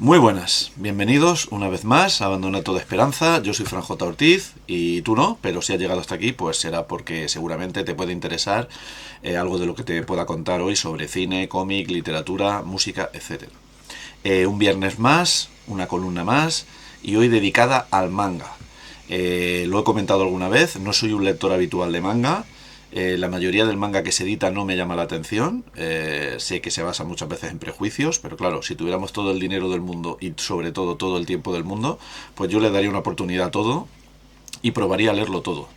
Muy buenas, bienvenidos una vez más a Abandona toda esperanza. Yo soy Fran J. Ortiz y tú no, pero si has llegado hasta aquí pues será porque seguramente te puede interesar algo de lo que te pueda contar hoy sobre cine, cómic, literatura, música, etcétera. Un viernes más, una columna más y hoy dedicada al manga. Lo he comentado alguna vez, no soy un lector habitual de manga. La mayoría del manga que se edita no me llama la atención. Sé que se basa muchas veces en prejuicios, pero claro, si tuviéramos todo el dinero del mundo y sobre todo el tiempo del mundo, pues yo le daría una oportunidad a todo y probaría a leerlo todo.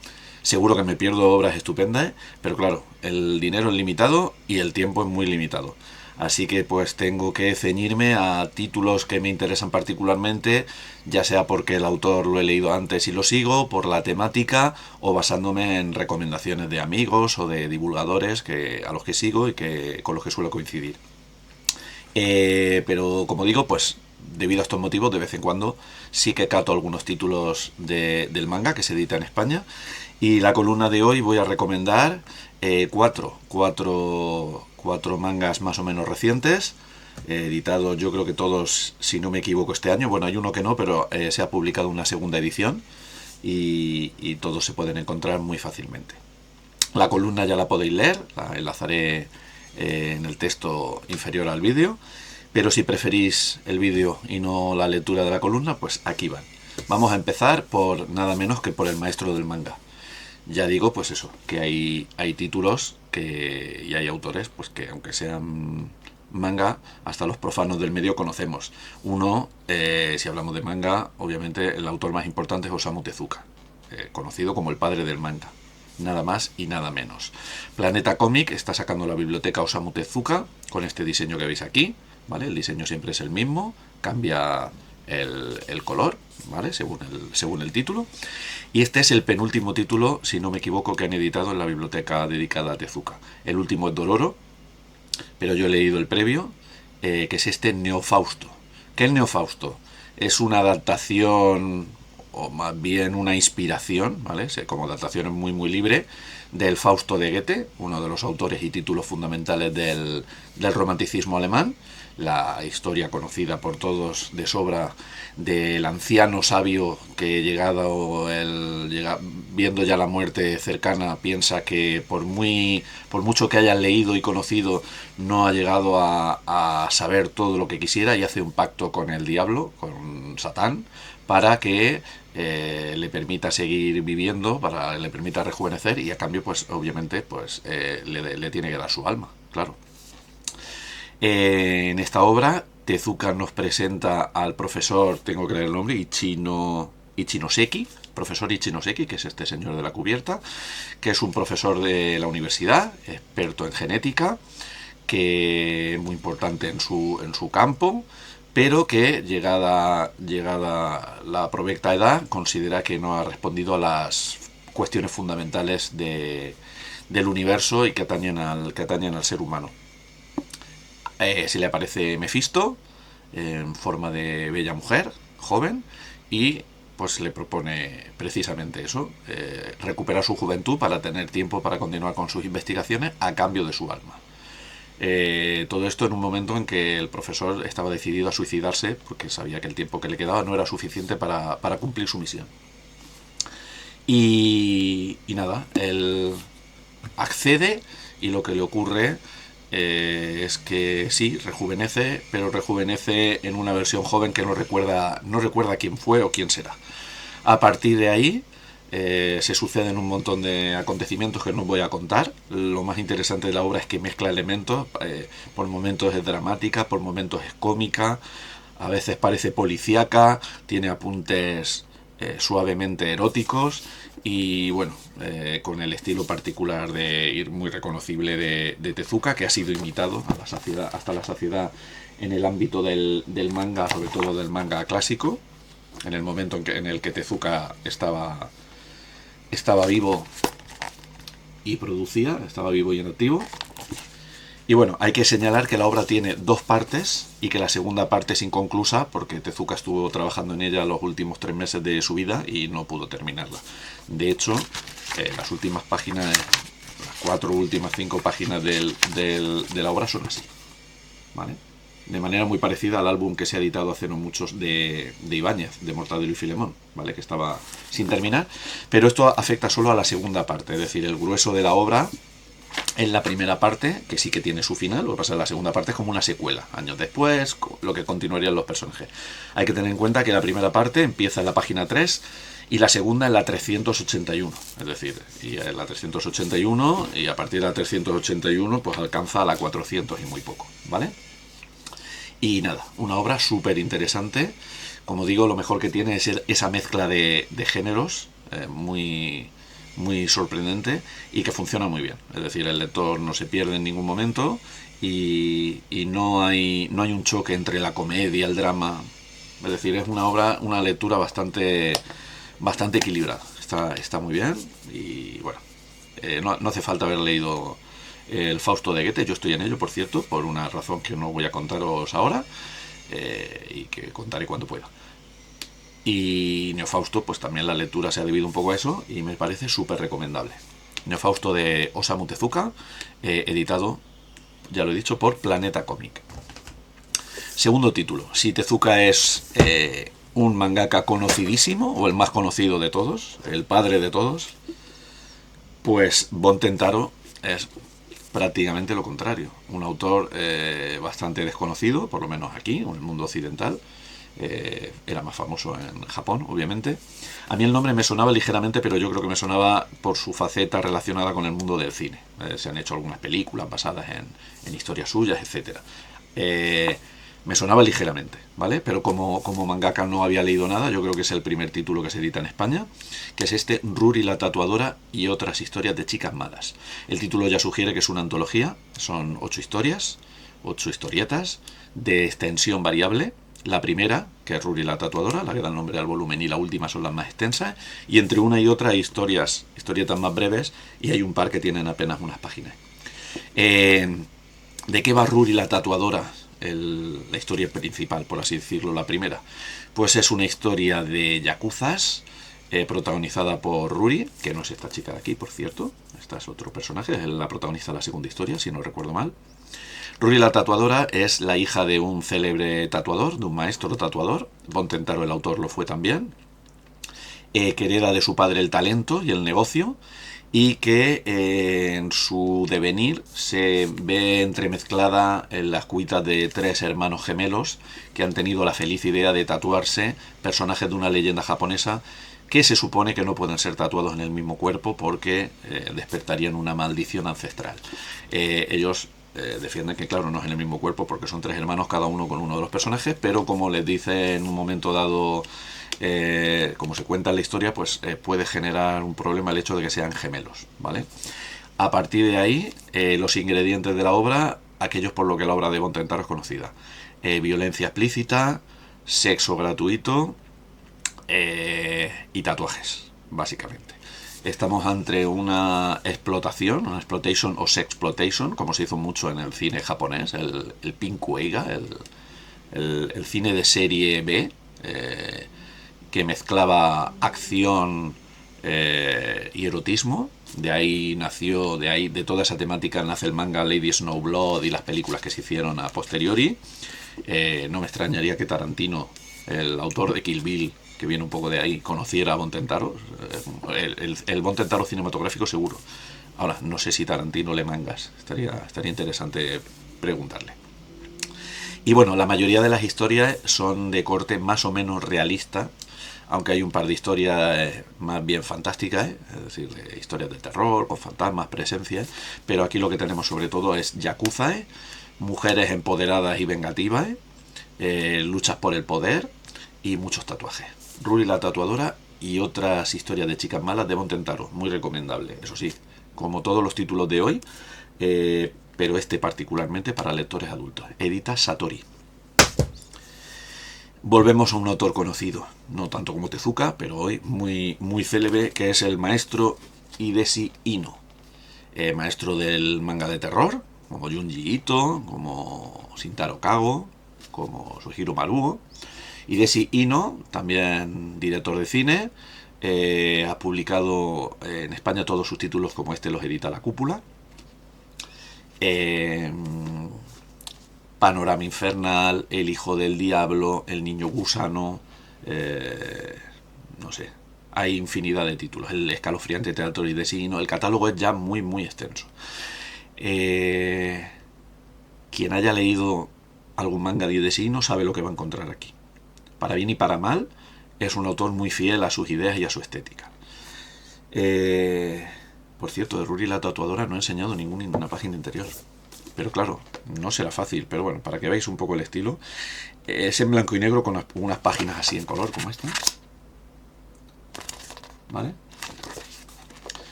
Seguro que me pierdo obras estupendas, pero claro, el dinero es limitado y el tiempo es muy limitado. Así que pues tengo que ceñirme a títulos que me interesan particularmente, ya sea porque el autor lo he leído antes y lo sigo, por la temática o basándome en recomendaciones de amigos o de divulgadores a los que sigo y con los que suelo coincidir. Pero como digo, pues debido a estos motivos, de vez en cuando sí que cato algunos títulos del manga que se edita en España. Y la columna de hoy voy a recomendar cuatro mangas más o menos recientes, editados yo creo que todos, si no me equivoco, este año. Bueno, hay uno que no, pero se ha publicado una segunda edición y todos se pueden encontrar muy fácilmente. La columna ya la podéis leer, la enlazaré en el texto inferior al vídeo, pero si preferís el vídeo y no la lectura de la columna, pues aquí van. Vamos a empezar por nada menos que por el maestro del manga. Ya digo, pues eso, que hay títulos y hay autores, pues que aunque sean manga, hasta los profanos del medio conocemos. Uno, si hablamos de manga, obviamente el autor más importante es Osamu Tezuka, conocido como el padre del manga. Nada más y nada menos. Planeta Comic está sacando la biblioteca Osamu Tezuka con este diseño que veis aquí, ¿vale? El diseño siempre es el mismo, cambia el color, ¿vale? Según el título. Y este es el penúltimo título, si no me equivoco, que han editado en la biblioteca dedicada a Tezuka. El último es Dororo, pero yo he leído el previo, que es este Neofausto. ¿Qué es Neofausto? Es una adaptación, o más bien una inspiración, ¿vale? Como adaptación es muy libre, del Fausto de Goethe, uno de los autores y títulos fundamentales del romanticismo alemán, la historia conocida por todos de sobra del anciano sabio que viendo ya la muerte cercana piensa que por mucho que haya leído y conocido no ha llegado a saber todo lo que quisiera y hace un pacto con el diablo, con Satán, para que le permita seguir viviendo, le permita rejuvenecer y a cambio pues obviamente pues le tiene que dar su alma, claro. En esta obra, Tezuka nos presenta al profesor, tengo que leer el nombre, Ichinoseki, profesor Ichinoseki, que es este señor de la cubierta, que es un profesor de la universidad, experto en genética, que es muy importante en su campo, pero que llegada la provecta edad considera que no ha respondido a las cuestiones fundamentales del universo y que atañen al ser humano. Se le aparece Mefisto en forma de bella mujer, joven, y pues le propone precisamente eso, recuperar su juventud para tener tiempo para continuar con sus investigaciones a cambio de su alma. Todo esto en un momento en que el profesor estaba decidido a suicidarse porque sabía que el tiempo que le quedaba no era suficiente para cumplir su misión. Y nada, él accede y lo que le ocurre es que sí, rejuvenece, pero rejuvenece en una versión joven que no recuerda quién fue o quién será. A partir de ahí se suceden un montón de acontecimientos que no voy a contar. Lo más interesante de la obra es que mezcla elementos, por momentos es dramática, por momentos es cómica, a veces parece policíaca, tiene apuntes suavemente eróticos y bueno, con el estilo particular de ir muy reconocible de Tezuka, que ha sido imitado hasta la saciedad en el ámbito del manga, sobre todo del manga clásico, en el momento en el que Tezuka estaba vivo y producía, estaba vivo y en activo. Y bueno, hay que señalar que la obra tiene dos partes y que la segunda parte es inconclusa porque Tezuka estuvo trabajando en ella los últimos 3 meses de su vida y no pudo terminarla. De hecho, las últimas páginas, las 4 últimas 5 páginas de la obra son así, ¿vale? de manera muy parecida al álbum que se ha editado hace no muchos de Ibáñez, de Mortadelo y Filemón, ¿vale? Que estaba sin terminar, pero esto afecta solo a la segunda parte, es decir, el grueso de la obra en la primera parte, que sí que tiene su final. Lo que pasa es que la segunda parte es como una secuela, años después, lo que continuarían los personajes. Hay que tener en cuenta que la primera parte empieza en la página 3 y la segunda en la 381. Es decir, y en la 381 y a partir de la 381 pues alcanza a la 400 y muy poco, ¿vale? Y nada, una obra súper interesante. Como digo, lo mejor que tiene es esa mezcla de géneros, muy sorprendente y que funciona muy bien. Es decir, el lector no se pierde en ningún momento y no hay un choque entre la comedia, el drama. Es decir, es una lectura bastante equilibrada. Está muy bien y bueno, no hace falta haber leído el Fausto de Goethe. Yo estoy en ello, por cierto, por una razón que no voy a contaros ahora y que contaré cuando pueda. Y Neofausto, pues también la lectura se ha debido un poco a eso y me parece súper recomendable. Neofausto de Osamu Tezuka, editado, ya lo he dicho, por Planeta Cómic. Segundo título. Si Tezuka es un mangaka conocidísimo, o el más conocido de todos, el padre de todos, pues Bon Tentaro es prácticamente lo contrario. Un autor bastante desconocido, por lo menos aquí, en el mundo occidental. Era más famoso en Japón, obviamente. A mí el nombre me sonaba ligeramente, pero yo creo que me sonaba por su faceta relacionada con el mundo del cine. Se han hecho algunas películas basadas en historias suyas, etc. Me sonaba ligeramente, ¿vale? Pero como mangaka no había leído nada, yo creo que es el primer título que se edita en España, que es este Ruri la tatuadora y otras historias de chicas malas. El título ya sugiere que es una antología, son 8 historias, 8 historietas de extensión variable. La primera, que es Ruri la tatuadora, la que da el nombre al volumen, y la última son las más extensas, y entre una y otra hay historietas más breves, y hay un par que tienen apenas unas páginas. ¿De qué va Ruri la tatuadora? La historia principal, por así decirlo, la primera. Pues es una historia de yakuzas, protagonizada por Ruri, que no es esta chica de aquí, por cierto. Esta es otro personaje, es la protagonista de la segunda historia, si no recuerdo mal. Ruri la tatuadora es la hija de un célebre tatuador, de un maestro tatuador. Bon Tentaro, el autor, lo fue también. Que hereda de su padre el talento y el negocio, y que en su devenir se ve entremezclada en las cuitas de 3 hermanos gemelos que han tenido la feliz idea de tatuarse personajes de una leyenda japonesa que se supone que no pueden ser tatuados en el mismo cuerpo porque despertarían una maldición ancestral. Ellos defienden que, claro, no es en el mismo cuerpo porque son 3 hermanos, cada uno con uno de los personajes, pero como les dice en un momento dado, como se cuenta en la historia, pues puede generar un problema el hecho de que sean gemelos, ¿vale? A partir de ahí, los ingredientes de la obra, aquellos por lo que la obra de Bon Tentaro es conocida: violencia explícita, sexo gratuito y tatuajes, básicamente. Estamos ante una exploitation o sexploitation, como se hizo mucho en el cine japonés, el Pinkueiga, el cine de serie B, que mezclaba acción y erotismo. De toda esa temática nace el manga Lady Snowblood y las películas que se hicieron a posteriori. No me extrañaría que Tarantino, el autor de Kill Bill, que viene un poco de ahí, conociera a Bon Tentaro. El Bon Tentaro cinematográfico seguro. Ahora, no sé si Tarantino lee mangas. Estaría interesante preguntarle. Y bueno, la mayoría de las historias son de corte más o menos realista, aunque hay un par de historias más bien fantásticas, es decir, historias de terror, con fantasmas, presencias, pero aquí lo que tenemos sobre todo es yakuza, mujeres empoderadas y vengativas, luchas por el poder y muchos tatuajes. Ruri la tatuadora y otras historias de chicas malas de Bon Tentaro, muy recomendable, eso sí, como todos los títulos de hoy, pero este particularmente para lectores adultos. Edita Satori. Volvemos a un autor conocido, no tanto como Tezuka, pero hoy muy célebre, que es el maestro Hideshi Ino. Maestro del manga de terror, como Junji Ito, como Shintaro Kago, como Sugiro Maruo. Hideshi Ino, también director de cine, ha publicado en España todos sus títulos, como este los edita La Cúpula. Panorama Infernal, El Hijo del Diablo, El Niño Gusano, no sé, hay infinidad de títulos, el escalofriante Teatro de Destino, el catálogo es ya muy muy extenso. Quien haya leído algún manga de Destino sabe lo que va a encontrar aquí. Para bien y para mal, es un autor muy fiel a sus ideas y a su estética. Por cierto, de Ruri la tatuadora no he enseñado ninguna página interior. Pero claro, no será fácil, pero bueno, para que veáis un poco el estilo. Es en blanco y negro con unas páginas así en color como esta. ¿Vale?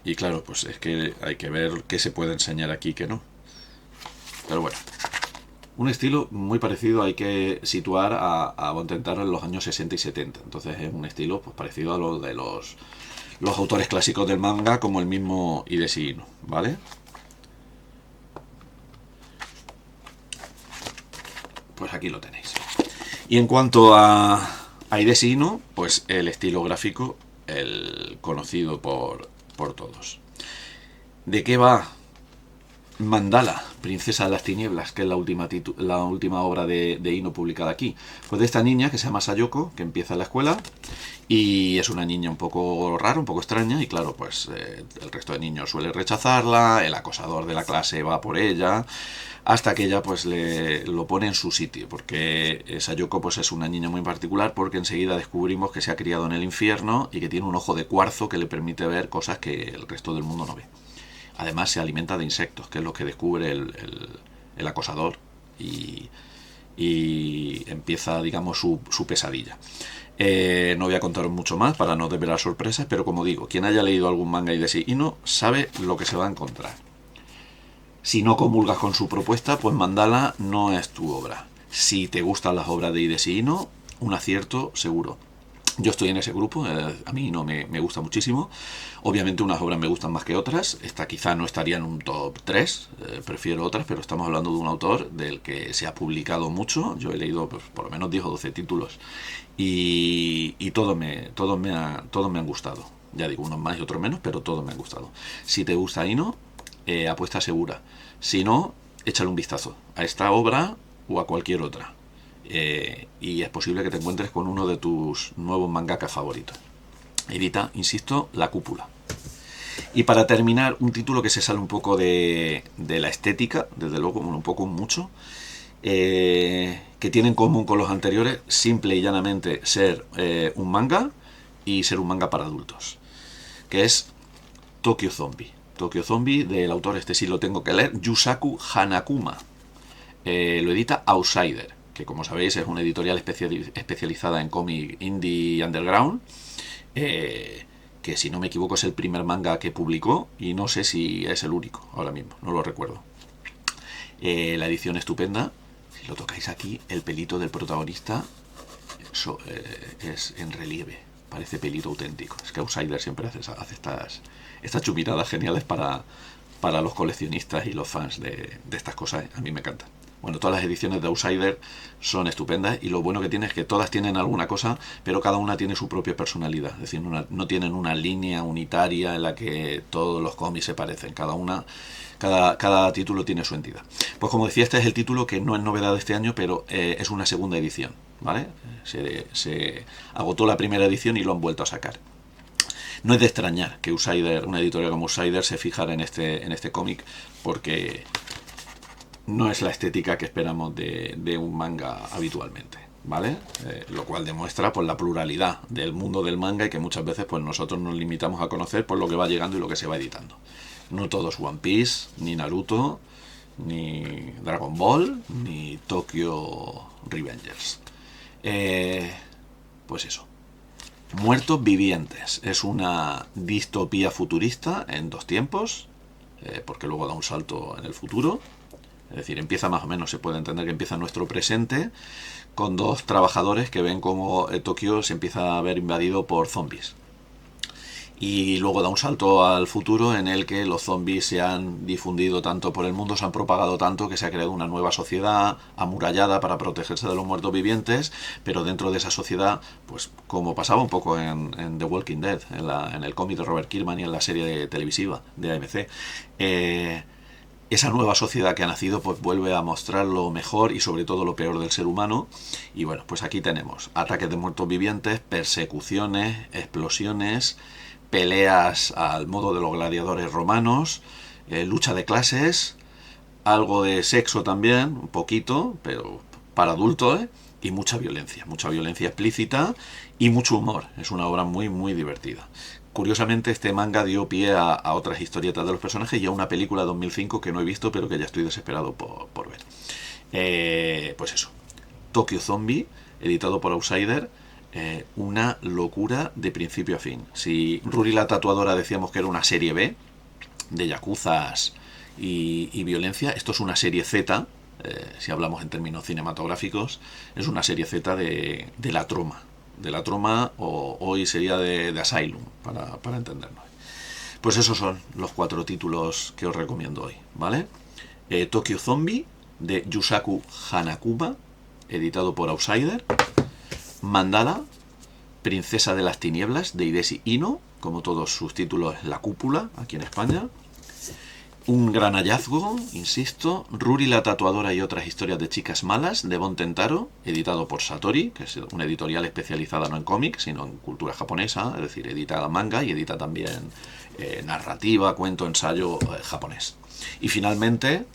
Y claro, pues es que hay que ver qué se puede enseñar aquí y qué no. Pero bueno, un estilo muy parecido hay que situar a Bontentaro en los años 60 y 70. Entonces es un estilo pues parecido a lo de los autores clásicos del manga, como el mismo Hideshi Anno, ¿vale? Pues aquí lo tenéis. Y en cuanto a Hideshi Anno, pues el estilo gráfico, el conocido por todos. ¿De qué va Mandala, Princesa de las Tinieblas, que es la última obra de Ino publicada aquí? Pues de esta niña que se llama Sayoko, que empieza en la escuela y es una niña un poco rara, un poco extraña, y claro, pues el resto de niños suele rechazarla, el acosador de la clase va por ella, hasta que ella pues lo pone en su sitio, porque Sayoko pues es una niña muy particular, porque enseguida descubrimos que se ha criado en el infierno y que tiene un ojo de cuarzo que le permite ver cosas que el resto del mundo no ve. Además se alimenta de insectos, que es lo que descubre el acosador, y empieza, digamos, su pesadilla. No voy a contaros mucho más para no desvelar sorpresas, pero como digo, quien haya leído algún manga Hideshi Anno sabe lo que se va a encontrar. Si no comulgas con su propuesta, pues Mandala no es tu obra. Si te gustan las obras de Hideshi Anno, un acierto seguro. Yo estoy en ese grupo, a mí no me gusta muchísimo. Obviamente unas obras me gustan más que otras. Esta quizá no estaría en un top 3, prefiero otras, pero estamos hablando de un autor del que se ha publicado mucho. Yo he leído pues, por lo menos 10 o 12 títulos y todos me han gustado. Ya digo, unos más y otros menos, pero todos me han gustado. Si te gusta Ino, apuesta segura. Si no, échale un vistazo a esta obra o a cualquier otra. Y es posible que te encuentres con uno de tus nuevos mangakas favoritos. Edita, insisto, La Cúpula. Y para terminar, un título que se sale un poco de la estética, desde luego, un poco mucho, que tiene en común con los anteriores, simple y llanamente ser un manga y ser un manga para adultos, que es Tokyo Zombie. Tokyo Zombie, del autor, este sí lo tengo que leer, Yusaku Hanakuma. Lo edita Outsider, que como sabéis es una editorial especializada en cómic indie underground, que si no me equivoco es el primer manga que publicó y no sé si es el único ahora mismo, no lo recuerdo. La edición estupenda, si lo tocáis aquí, el pelito del protagonista es en relieve, parece pelito auténtico. Es que Outsider siempre hace estas chupinadas geniales para los coleccionistas y los fans de estas cosas. A mí me encantan. Bueno, todas las ediciones de Outsider son estupendas y lo bueno que tiene es que todas tienen alguna cosa, pero cada una tiene su propia personalidad. Es decir, no tienen una línea unitaria en la que todos los cómics se parecen. Cada título tiene su entidad. Pues como decía, este es el título que no es novedad de este año, pero es una segunda edición, ¿vale? Se agotó la primera edición y lo han vuelto a sacar. No es de extrañar que Outsider, una editorial como Outsider, se fijara en este cómic, porque no es la estética que esperamos de un manga habitualmente, ¿vale? Lo cual demuestra pues la pluralidad del mundo del manga y que muchas veces pues nosotros nos limitamos a conocer por lo que va llegando y lo que se va editando. No todo es One Piece, ni Naruto, ni Dragon Ball, ni Tokyo Revengers. Pues eso. Muertos vivientes. Es una distopía futurista en dos tiempos, porque luego da un salto en el futuro. Es decir, empieza más o menos, se puede entender que empieza en nuestro presente, con dos trabajadores que ven cómo Tokio se empieza a ver invadido por zombies. Y luego da un salto al futuro en el que los zombies se han difundido tanto por el mundo, se han propagado tanto que se ha creado una nueva sociedad amurallada para protegerse de los muertos vivientes, pero dentro de esa sociedad, pues como pasaba un poco en The Walking Dead, en el cómic de Robert Kirkman y en la serie televisiva de AMC, esa nueva sociedad que ha nacido pues vuelve a mostrar lo mejor y sobre todo lo peor del ser humano. Y bueno, pues aquí tenemos ataques de muertos vivientes, persecuciones, explosiones, peleas al modo de los gladiadores romanos, lucha de clases, algo de sexo también, un poquito, pero para adultos, y mucha violencia explícita y mucho humor. Es una obra muy, muy divertida. Curiosamente, este manga dio pie a otras historietas de los personajes y a una película de 2005 que no he visto, pero que ya estoy desesperado por ver. Pues eso, Tokyo Zombie, editado por Outsider, una locura de principio a fin. Si Ruri la tatuadora decíamos que era una serie B, de yakuzas y violencia, esto es una serie Z, si hablamos en términos cinematográficos, es una serie Z de la troma. De la troma, o hoy sería de Asylum, para entendernos. Pues esos son los 4 títulos que os recomiendo hoy, ¿vale? Tokyo Zombie, de Yusaku Hanakuma, editado por Outsider. Mandala, Princesa de las Tinieblas, de Hideshi Ino, como todos sus títulos, La Cúpula, aquí en España. Un gran hallazgo, insisto, Ruri la tatuadora y otras historias de chicas malas, de Bon Tentaro, editado por Satori, que es una editorial especializada no en cómics, sino en cultura japonesa, es decir, edita manga y edita también narrativa, cuento, ensayo japonés. Y finalmente,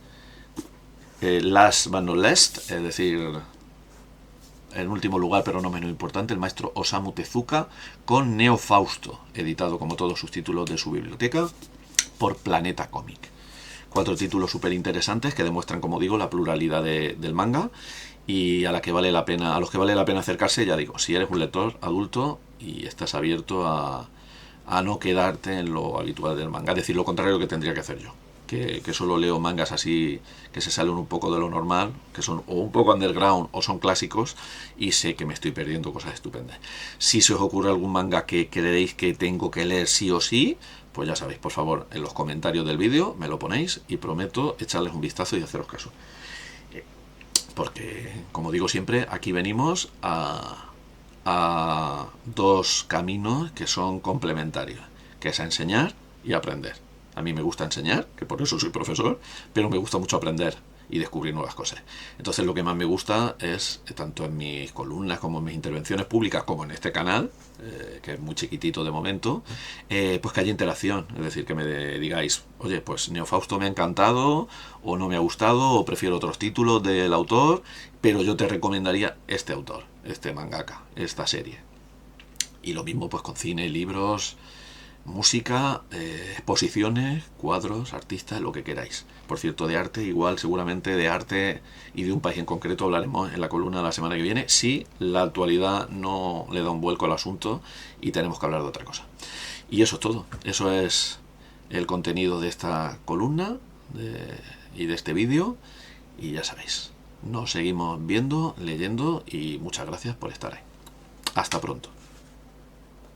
Last but not least, es decir, en último lugar, pero no menos importante, el maestro Osamu Tezuka, con Neo Fausto, editado como todos sus títulos de su biblioteca, por Planeta Cómic. 4 títulos súper interesantes que demuestran, como digo, la pluralidad del manga y a los que vale la pena acercarse. Ya digo, si eres un lector adulto y estás abierto a no quedarte en lo habitual del manga, es decir, lo contrario que tendría que hacer yo, que solo leo mangas así que se salen un poco de lo normal, que son o un poco underground o son clásicos, y sé que me estoy perdiendo cosas estupendas. Si se os ocurre algún manga que creéis que tengo que leer sí o sí, pues ya sabéis, por favor, en los comentarios del vídeo me lo ponéis y prometo echarles un vistazo y haceros caso. Porque, como digo siempre, aquí venimos a 2 caminos que son complementarios, que es a enseñar y a aprender. A mí me gusta enseñar, que por eso soy profesor, pero me gusta mucho aprender y descubrir nuevas cosas. Entonces lo que más me gusta es, tanto en mis columnas como en mis intervenciones públicas, como en este canal, que es muy chiquitito de momento, pues que haya interacción. Es decir, que me digáis, oye, pues Neo Fausto me ha encantado, o no me ha gustado, o prefiero otros títulos del autor, pero yo te recomendaría este autor, este mangaka, esta serie. Y lo mismo pues con cine, libros, música, exposiciones, cuadros, artistas, lo que queráis. Por cierto, de arte, igual seguramente de arte y de un país en concreto hablaremos en la columna de la semana que viene, si la actualidad no le da un vuelco al asunto y tenemos que hablar de otra cosa. Y eso es todo, eso es el contenido de esta columna y de este vídeo, y ya sabéis, nos seguimos viendo, leyendo, y muchas gracias por estar ahí. Hasta pronto.